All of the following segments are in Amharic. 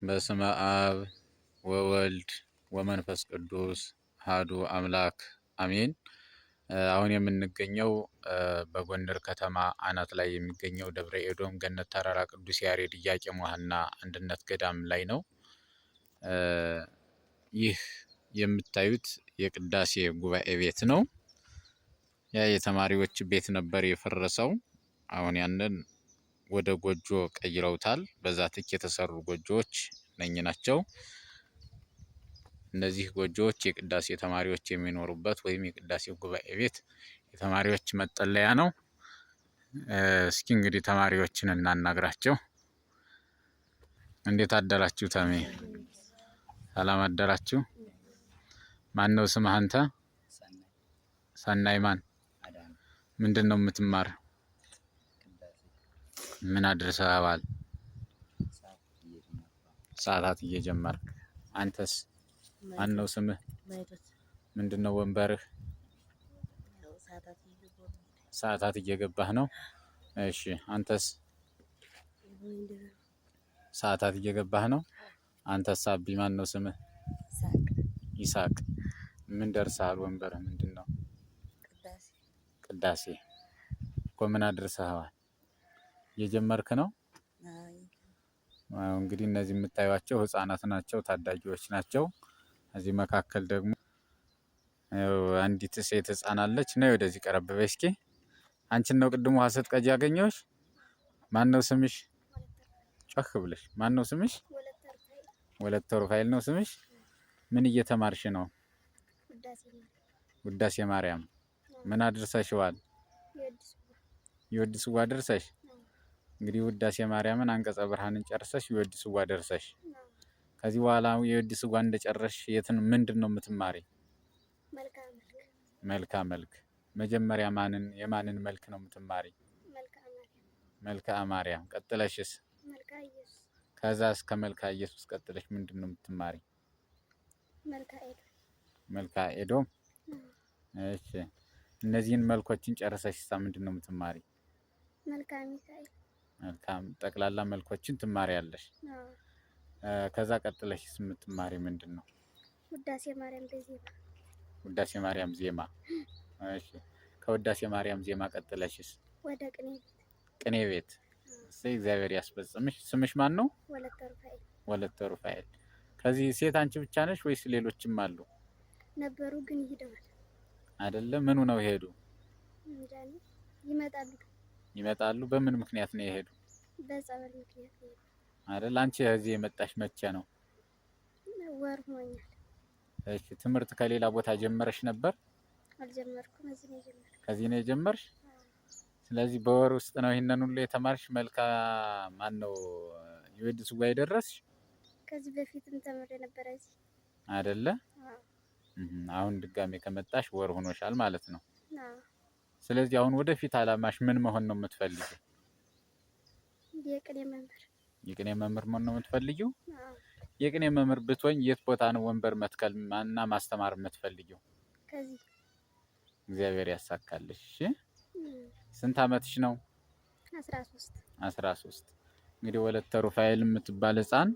በስመ አብ ወወልድ ወመንፈስ ቅዱስ አሐዱ አምላክ አሜን። አሁን የምንገኘው በጎንደር ከተማ አናት ላይ የሚገኘው ደብረ ኤዶም ገነት ተራራ ቅዱስ ያሬድ ኢያቄም ወሐና አንድነት ገዳም ላይ ነው። ይህ የምታዩት የቅዳሴ ጉባኤ ቤት ነው። ያ የተማሪዎች ቤት ነበር የፈረሰው። አሁን ያንን ወደ ጎጆ ቀይረውታል። በዛ ትክ የተሰሩ ጎጆዎች እነኚህ ናቸው። እነዚህ ጎጆዎች የቅዳሴ ተማሪዎች የሚኖሩበት ወይም የቅዳሴ ጉባኤ ቤት የተማሪዎች መጠለያ ነው። እስኪ እንግዲህ ተማሪዎችን እናናግራቸው። እንዴት አደራችሁ? ተሜ ሰላም አደራችሁ? ማን ነው ስምህ አንተ? ሰናይ ማን? ምንድን ነው የምትማር? ምን አድርሰሃል? ሰዓታት እየጀመርክ። አንተስ ማን ነው ስምህ? ምንድን ነው ወንበርህ? ሰዓታት እየገባህ ነው። እሺ አንተስ? ሰዓታት እየገባህ ነው። አንተስ? አቢ ማን ነው ስምህ? ይሳቅ። ምን ደርሰሃል? ወንበርህ ምንድን ነው? ቅዳሴ እኮ። ምን አድርሰሃል? እየጀመርክ ነው። እንግዲህ እነዚህ የምታዩቸው ህፃናት ናቸው፣ ታዳጊዎች ናቸው። እዚህ መካከል ደግሞ አንዲት ሴት ህፃን አለች። ነይ ወደዚህ ቀረብ በይ እስኪ። አንቺን ነው ቅድም ውሃ ስትቀጂ ያገኘሁሽ። ማን ነው ስምሽ? ጮህ ብለሽ። ማን ነው ስምሽ? ወለተ ሩፋኤል ነው ስምሽ። ምን እየተማርሽ ነው? ውዳሴ ማርያም። ምን አድርሰሽዋል? የወድስዋ ደርሰሽ። እንግዲህ ውዳሴ ማርያምን አንቀጸ ብርሃንን ጨርሰሽ የወድስዋ ደርሰሽ፣ ከዚህ በኋላ የወድስዋ እንደጨረሽ ምንድን ነው የምትማሪ? መልካ መልክ። መጀመሪያ የማንን መልክ ነው የምትማሪ? መልክአ ማርያም። ቀጥለሽስ? ከዛ እስከ መልክአ ኢየሱስ ቀጥለሽ ምንድን ነው የምትማሪ? መልክአ ኤዶም። እሺ እነዚህን መልኮችን ጨርሰሽ ምንድን ነው የምትማሪ? መልካም ጠቅላላ መልኮችን ትማሪያለሽ። ከዛ ቀጥለሽስ የምትማሪ ምንድን ነው? ውዳሴ ማርያም ዜማ። እሺ ከውዳሴ ማርያም ዜማ ቀጥለሽስ? ወደ ቅኔ ቤት። እሰይ እግዚአብሔር ያስፈጽምሽ። ስምሽ ማን ነው? ወለተ ሩፋኤል። ከዚህ ሴት አንቺ ብቻ ነሽ ወይስ ሌሎችም አሉ? ነበሩ ግን ሄደዋል። አይደለም ምኑ ነው የሄዱ? ይመጣሉ። በምን ምክንያት ነው የሄዱ? በጸበል ምክንያት ነው አይደል? አንቺ እዚህ የመጣሽ መቼ ነው? ወር ሆኛል። እሺ ትምህርት ከሌላ ቦታ ጀመረሽ ነበር? አልጀመርኩም። ከዚህ ነው የጀመርሽ? ስለዚህ በወር ውስጥ ነው ይሄንን ሁሉ የተማርሽ? ማን ነው የወድስዋ የደረስሽ? ከዚህ በፊትም ተምሬ ነበር እዚህ አይደለ? አሁን ድጋሜ ከመጣሽ ወር ሆኖሻል ማለት ነው። ስለዚህ አሁን ወደፊት አላማሽ ምን መሆን ነው የምትፈልጊው? የቅኔ መምህር መሆን ነው የምትፈልጊው? የቅኔ መምህር ብትሆኝ የት ቦታ ነው ወንበር መትከል እና ማስተማር የምትፈልጊው? ከዚህ። እግዚአብሔር ያሳካልሽ። እሺ ስንት አመትሽ ነው? 13። እንግዲህ ወለተ ሩፋኤል የምትባል ህፃን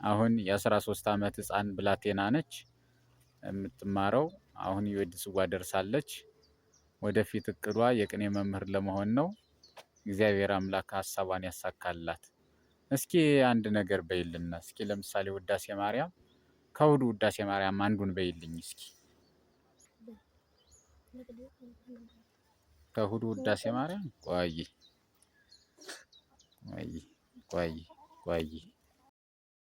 አሁን የ13 አመት ህፃን ብላቴና ነች የምትማረው። አሁን የወድስዋ ደርሳለች። ወደፊት እቅዷ የቅኔ መምህር ለመሆን ነው። እግዚአብሔር አምላክ ሀሳቧን ያሳካላት። እስኪ አንድ ነገር በይልና እስኪ ለምሳሌ ውዳሴ ማርያም ከሁሉ ውዳሴ ማርያም አንዱን በይልኝ እስኪ። ከሁሉ ውዳሴ ማርያም ቆይ